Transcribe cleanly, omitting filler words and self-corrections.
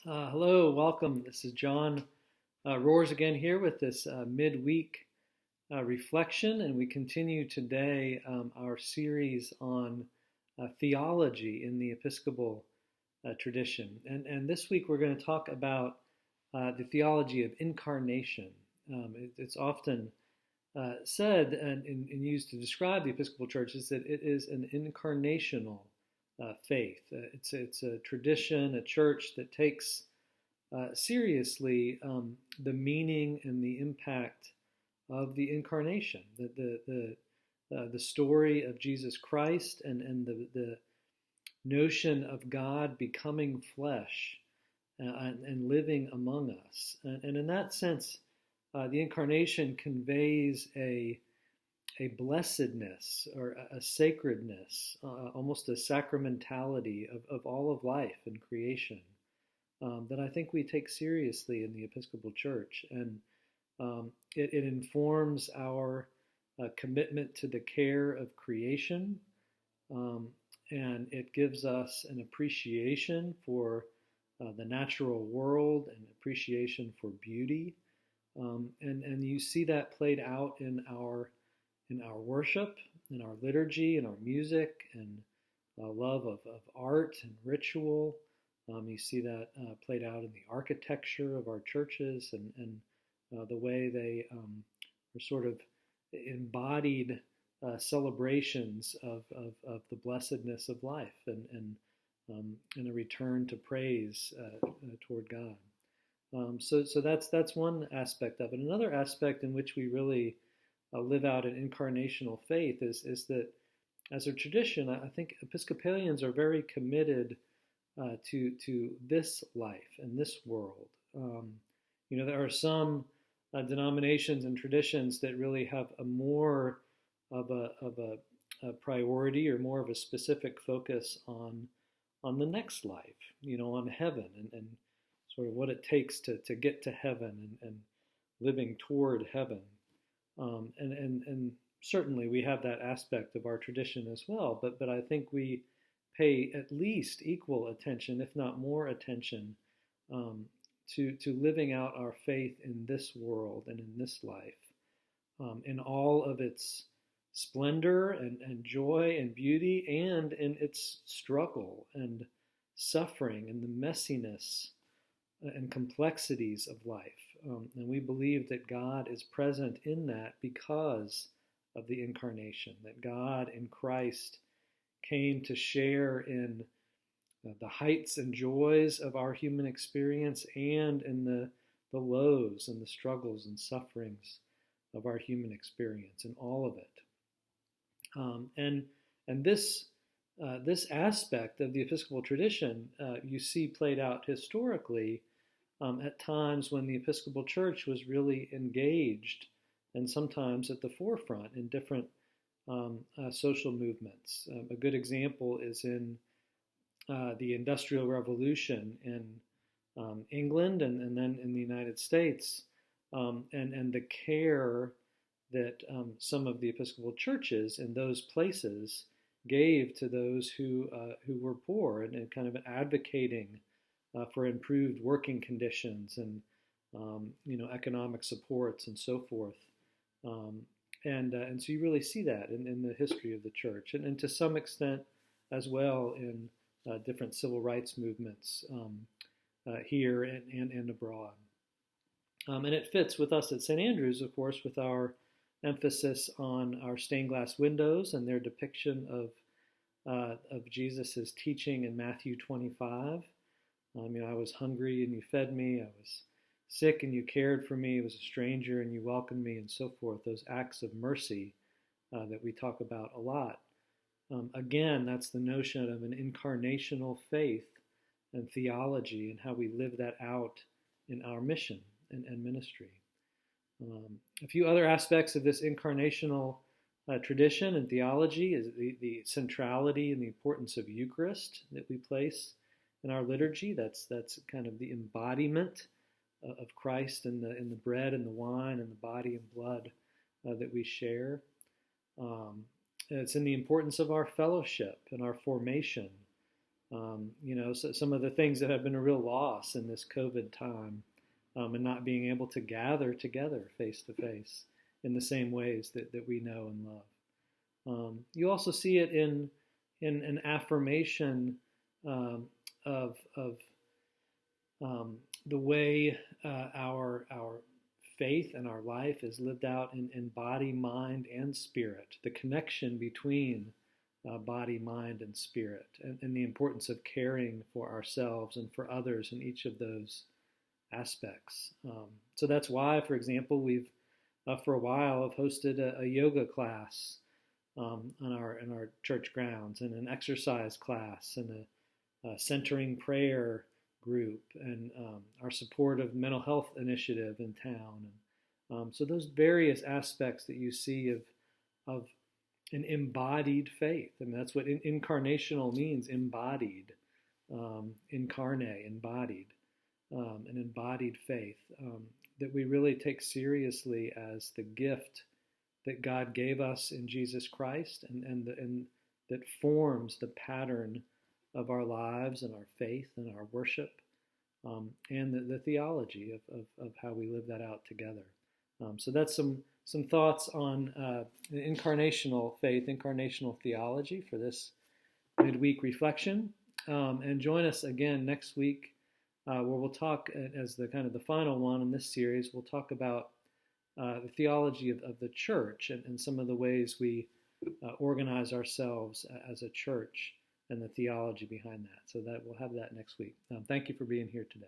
Hello, welcome. This is John Roars again here with this midweek reflection, and we continue today our series on theology in the Episcopal tradition. And this week we're going to talk about the theology of incarnation. It's often said and used to describe the Episcopal Church is that it is an incarnational faith. It's a tradition, a church that takes seriously the meaning and the impact of the incarnation, the story of Jesus Christ and the notion of God becoming flesh and living among us. And in that sense, the incarnation conveys a blessedness or a sacredness, almost a sacramentality of all of life and creation that I think we take seriously in the Episcopal Church. And it informs our commitment to the care of creation, and it gives us an appreciation for the natural world and appreciation for beauty. And you see that played out in our worship, in our liturgy, in our music, and love of art and ritual. You see that played out in the architecture of our churches and the way they are sort of embodied celebrations of the blessedness of life and a return to praise toward God. So that's one aspect of it. Another aspect in which we really live out an incarnational faith is that as a tradition, I think Episcopalians are very committed to this life and this world. There are some denominations and traditions that really have a more of a priority or more of a specific focus on the next life, on heaven and sort of what it takes to get to heaven and living toward heaven. And certainly we have that aspect of our tradition as well, but I think we pay at least equal attention, if not more attention, to living out our faith in this world and in this life, in all of its splendor and joy and beauty, and in its struggle and suffering and the messiness and complexities of life. And we believe that God is present in that because of the incarnation, that God in Christ came to share in the heights and joys of our human experience and in the lows and the struggles and sufferings of our human experience, and all of it. And this aspect of the Episcopal tradition you see played out historically at times when the Episcopal Church was really engaged and sometimes at the forefront in different social movements. A good example is in the Industrial Revolution in England and then in the United States, and the care that some of the Episcopal churches in those places gave to those who were poor and kind of advocating for improved working conditions and economic supports and so forth. And so you really see that in the history of the church, and to some extent as well in different civil rights movements here and abroad. And it fits with us at St. Andrews, of course, with our emphasis on our stained glass windows and their depiction of Jesus' teaching in Matthew 25. I was hungry and you fed me. I was sick and you cared for me. I was a stranger and you welcomed me, and so forth. Those acts of mercy that we talk about a lot. Again, that's the notion of an incarnational faith and theology and how we live that out in our mission and ministry. A few other aspects of this incarnational tradition and theology is the centrality and the importance of Eucharist that we place in our liturgy. That's kind of the embodiment of Christ in the bread and the wine and the body and blood that we share. It's in the importance of our fellowship and our formation So some of the things that have been a real loss in this COVID time, and not being able to gather together face to face in the same ways that we know and love. You also see it in an affirmation of the way our faith and our life is lived out in body, mind, and spirit. The connection between body, mind, and spirit, and the importance of caring for ourselves and for others in each of those aspects. So that's why, for example, we've for a while have hosted a yoga class in our church grounds, and an exercise class, and a centering prayer group, and our supportive mental health initiative in town. And so those various aspects that you see of an embodied faith. I mean, that's what incarnational means, embodied, incarnate, embodied, an embodied faith that we really take seriously as the gift that God gave us in Jesus Christ, and that forms the pattern of our lives and our faith and our worship, and the theology of how we live that out together. So that's some thoughts on incarnational faith, incarnational theology for this midweek reflection. And join us again next week, where we'll talk, as the kind of the final one in this series, we'll talk about the theology of the church, and some of the ways we organize ourselves as a church, and the theology behind that. So that we'll have that next week. Thank you for being here today.